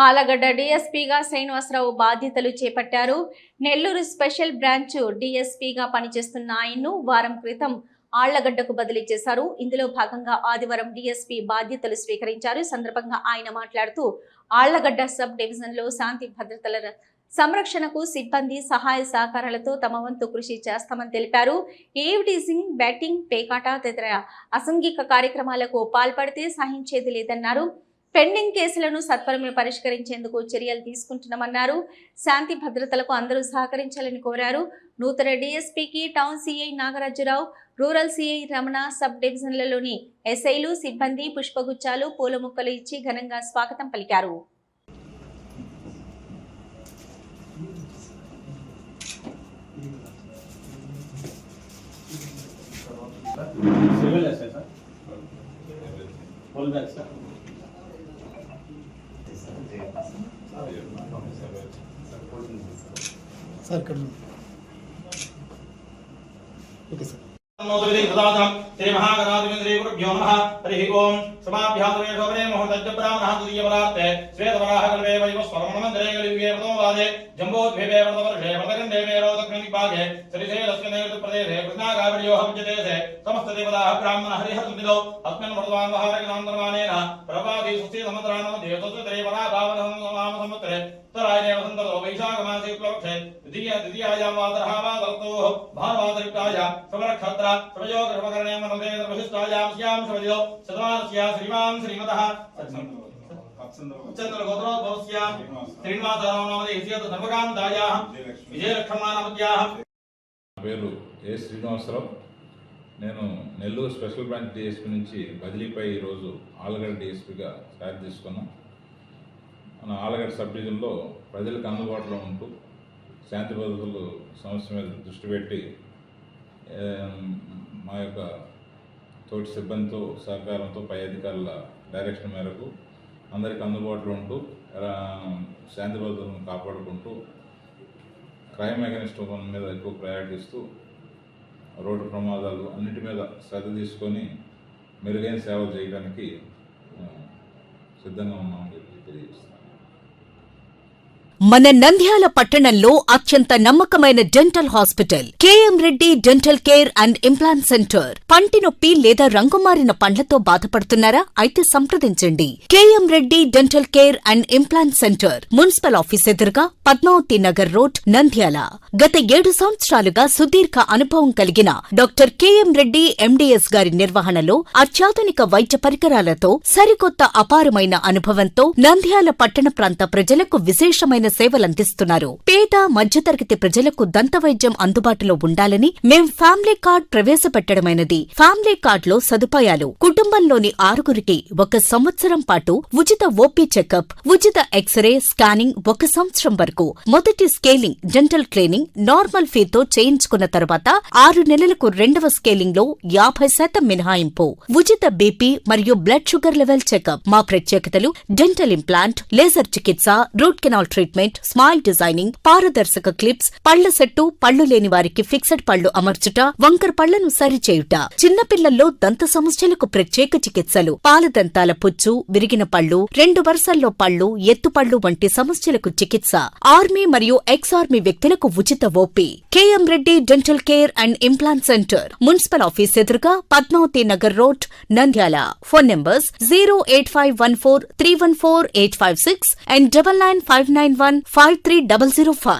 ఆలగడ్డ డీఎస్పీగా శ్రీనివాసరావు బాధ్యతలు చేపట్టారు. Nellore special branch డీఎస్పీగా పనిచేస్తున్న ఆయన్ను వారం క్రితం ఆళ్లగడ్డకు బదిలీ చేశారు. ఇందులో భాగంగా ఆదివారం డీఎస్పీ బాధ్యతలు స్వీకరించారు. ఈ సందర్భంగా ఆయన మాట్లాడుతూ ఆళ్లగడ్డ సబ్ డివిజన్లో శాంతి భద్రతల సంరక్షణకు సిబ్బంది సహాయ సహకారాలతో తమ వంతు కృషి చేస్తామని తెలిపారు. ఈవ్టీజింగ్, బ్యాటింగ్, పేకాట తదితర అసాంఘిక కార్యక్రమాలకు పాల్పడితే సహించేది లేదన్నారు. పెండింగ్ కేసులను సత్వరమే పరిష్కరించేందుకు చర్యలు తీసుకుంటున్నామన్నారు. శాంతి భద్రతలకు అందరూ సహకరించాలని కోరారు. నూతన డీఎస్పీకి town CI నాగరాజురావు, rural CI Ramana, sub డివిజన్లలోని ఎస్ఐలు, సిబ్బంది పుష్పగుచ్చాలు, పూల మొక్కలు ఇచ్చి ఘనంగా స్వాగతం పలికారు. सर कर लो ओके सर श्री महागणाधिपति गुरुभ्यो नमः। हरि ओम समाभ्यातरे शोभने मुहूर्तस्य ब्राह्मणः द्वितीयपरार्थे श्वेतवराहकल्पे वैवस्वरमन्दिरे कलियुगे प्रथमवादे जम्बोद्भीपे वर्तवर्षे वर्तकण्डे मेरोदक्षिणदिग्भागे श्रीशैलस्यप्रदेशे कृष्णागावड्योः विद्यते समस्त देवताः ब्राह्मण हरिहरसंविदौ अस्मिन् वर्तमान महारगणान्तर्मानेन प्रभाति सुस्ति समत्राणमध्ये तत्सुतरे वराभावनसंवत्सरे उत्तरायणे वसन्ततो वैशाखमासे प्लवक्षे द्वितीयायां वादरहावादरतोः भानुवादयुक्तायां शुभनक्षत्र शुभयोगशुभकरणे मनोदे वशिष्ठायां स्यां शुभदिनो शतमानस्या श्रीमान् श्रीमतः चन्द्रगोत्रोद्भवस्या श्रीनिवासरावनामधे इत्यत सर्वकान्तायाः विजयलक्ष्मणानामद्याः పేరు ఏ శ్రీనివాసరావు. నేను నెల్లూరు స్పెషల్ బ్రాంచ్ డిఎస్పీ నుంచి బదిలీపై ఈరోజు ఆలగడ్డ డిఎస్పీగా ఛార్జ్ తీసుకున్నాం. మన ఆలగడ్డ సబ్ డివిజన్లో ప్రజలకు అందుబాటులో ఉంటూ శాంతి భద్రతల సమస్య మీద దృష్టి పెట్టి మా యొక్క తోటి సిబ్బందితో సహకారంతో పై అధికారుల డైరెక్షన్ మేరకు అందరికీ అందుబాటులో ఉంటూ శాంతి భద్రతలను కాపాడుకుంటూ క్రైమ్ అగెనిస్ట్ ఉమెన్ మీద ఎక్కువ ప్రయారిటీ ఇస్తూ రోడ్డు ప్రమాదాలు అన్నిటి మీద శ్రద్ధ తీసుకొని మెరుగైన సేవలు చేయడానికి సిద్ధంగా ఉన్నామని చెప్పి తెలియజేస్తున్నాను. మన నంద్యాల పట్టణంలో అత్యంత నమ్మకమైన dental hospital KM Reddy dental care and implant centre. పంటి నొప్పి లేదా రంగుమారిన పండ్లతో బాధపడుతున్నారా? అయితే సంప్రదించండి. KM Reddy dental care and implant centre, municipal office ఎదురుగా, పద్మావతి నగర్ రోడ్, నంద్యాల. గత 7 సంవత్సరాలుగా సుదీర్ఘ అనుభవం కలిగిన డాక్టర్ కేఎం రెడ్డి ఎండీఎస్ గారి నిర్వహణలో అత్యాధునిక వైద్య పరికరాలతో సరికొత్త అపారమైన అనుభవంతో నంద్యాల పట్టణ ప్రాంత ప్రజలకు విశేషమైన సేవలందిస్తున్నారు. పేద మధ్యతరగతి ప్రజలకు దంతవైద్యం అందుబాటులో ఉండాలని మేం ఫ్యామిలీ కార్డ్ ప్రవేశపెట్టడమైనది. ఫ్యామిలీ కార్డులో సదుపాయాలు: కుటుంబంలోని 6గురికి 1 సంవత్సరం పాటు ఉచిత ఓపీ చెకప్, ఉచిత ఎక్స్రే స్కానింగ్ 1 సంవత్సరం వరకు, మొదటి స్కేలింగ్ డెంటల్ క్లీనింగ్ నార్మల్ ఫీతో చేయించుకున్న తర్వాత 6 నెలలకు 2వ స్కేలింగ్ లో 50% మినహాయింపు, ఉచిత బీపీ మరియు బ్లడ్ షుగర్ లెవెల్ చెకప్. మా ప్రత్యేకతలు: డెంటల్ ఇంప్లాంట్, లేజర్ చికిత్స, root canal treatment, smile designing, పారదర్శక క్లిప్స్, పళ్ల సెట్టు, పళ్లు లేని వారికి ఫిక్సెడ్ పళ్లు అమర్చుట, వంకర పళ్లను సరిచేయుట, చిన్నపిల్లల్లో దంత సమస్యలకు ప్రత్యేక చికిత్సలు, పాలదంతాల పుచ్చు, విరిగిన పళ్లు, 2 వరుసల్లో పళ్లు, ఎత్తుపళ్లు వంటి సమస్యలకు చికిత్స, ఆర్మీ మరియు ఎక్స్ ఆర్మీ వ్యక్తులకు ఉచిత OP. KM Reddy dental care and implant centre, municipal office ఎదురుగా, Padmavathi Nagar road, Nandyal. Phone numbers 08514314856 and 9959153005.